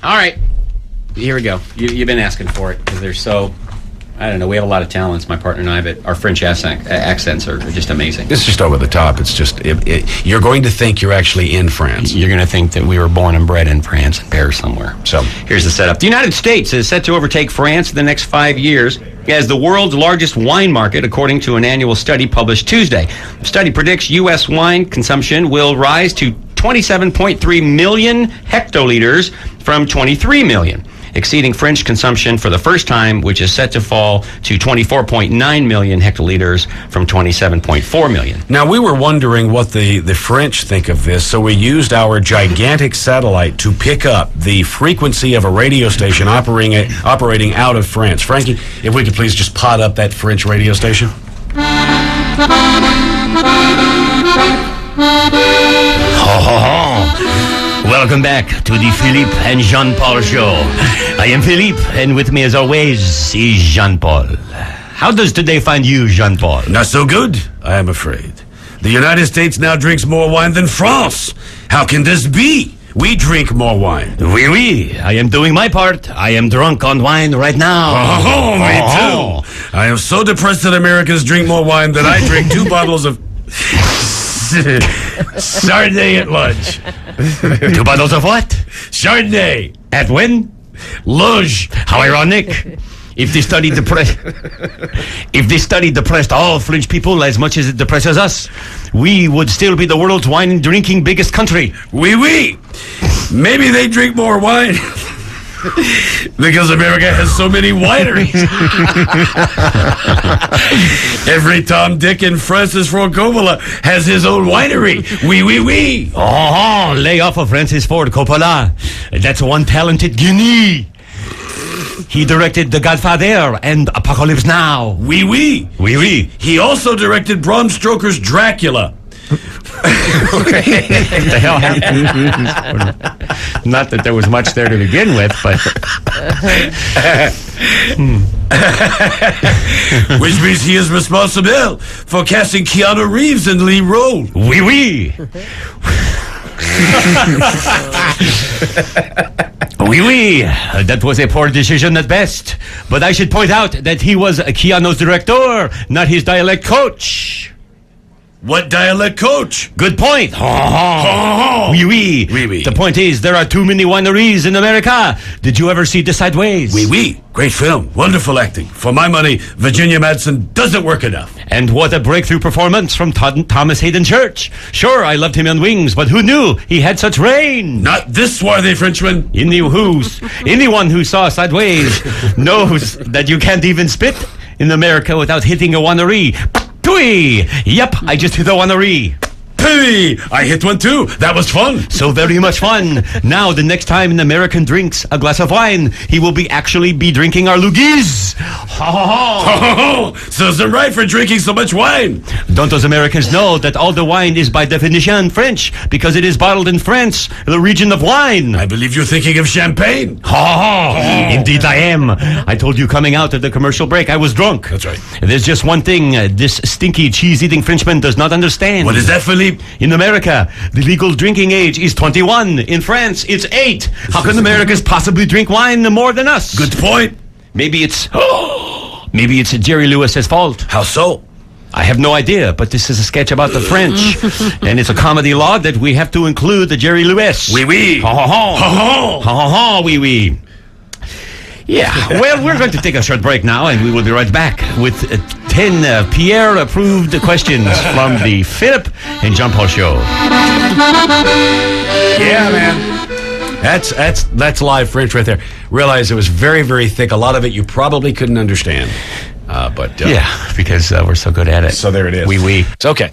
All right. Here we go. You've been asking for it because they're so... I don't know. We have a lot of talents, my partner and I, but our French accents are just amazing. It's just over the top. It's just, you're going to think you're actually in France. You're going to think that we were born and bred in France and Paris somewhere. So here's the setup. The United States is set to overtake France in the next 5 years as the world's largest wine market, according to an annual study published Tuesday. The study predicts U.S. wine consumption will rise to 27.3 million hectoliters from 23 million. Exceeding French consumption for the first time, which is set to fall to 24.9 million hectoliters from 27.4 million. Now, we were wondering what the French think of this, so we used our gigantic satellite to pick up the frequency of a radio station operating out of France. Frankie, if we could please just pot up that French radio station. Ho, ho, ho. Welcome back to the Philippe and Jean-Paul show. I am Philippe, and with me as always is Jean-Paul. How does today find you, Jean-Paul? Not so good, I am afraid. The United States now drinks more wine than France. How can this be? We drink more wine. Oui, oui. I am doing my part. I am drunk on wine right now. Oh, me too. I am so depressed that Americans drink more wine that I drink 2 bottles of... Chardonnay at lunch. 2 bottles of what? Chardonnay. At when? Luge. How ironic. If they study depressed all French people as much as it depresses us, we would still be the world's wine drinking biggest country. Oui, oui. Maybe they drink more wine because America has so many wineries. Every Tom, Dick, and Francis Ford Coppola has his own winery. Oui, oui, oui. Oh, lay off of Francis Ford Coppola. That's one talented Guinea. He directed The Godfather and Apocalypse Now. Oui, oui. Oui, oui. He also directed Bram Stoker's Dracula. What the hell happened? Not that there was much there to begin with, but... Which means he is responsible for casting Keanu Reeves in the lead role. Oui, oui. Oui, oui. That was a poor decision at best. But I should point out that he was Keanu's director, not his dialect coach. What dialect coach? Good point. Oui, oui. Oui, oui. The point is, there are too many wineries in America. Did you ever see The Sideways? Oui, oui. Great film. Wonderful acting. For my money, Virginia Madsen doesn't work enough. And what a breakthrough performance from Thomas Hayden Church. Sure, I loved him on Wings, but who knew he had such range? Not this swarthy Frenchman. Anyone who saw Sideways knows that you can't even spit in America without hitting a winery. Tui! Yep, I just hit a winery. Hey, I hit one too. That was fun. So very much fun. Now, the next time an American drinks a glass of wine, he will actually be drinking our loogies. Ha ha ha. Serves him right for drinking so much wine. Don't those Americans know that all the wine is by definition French because it is bottled in France, the region of wine? I believe you're thinking of champagne. Ha ha. Indeed I am. I told you coming out of the commercial break I was drunk. That's right. There's just one thing this stinky cheese-eating Frenchman does not understand. What is that, Philippe? In America, the legal drinking age is 21. In France, it's 8. How can Americans possibly drink wine more than us? Good point. Maybe it's Jerry Lewis's fault. How so? I have no idea, but this is a sketch about the French, and it's a comedy law that we have to include the Jerry Lewis. Oui, oui. Ha ha ha. Ha ha ha ha. Oui, oui. Yeah, well, we're going to take a short break now, and we will be right back with 10 Pierre-approved questions from the Philip and Jean-Paul show. Yeah, man. That's live French right there. Realize it was very, very thick. A lot of it you probably couldn't understand. Yeah, because we're so good at it. So there it is. Oui, oui. It's okay.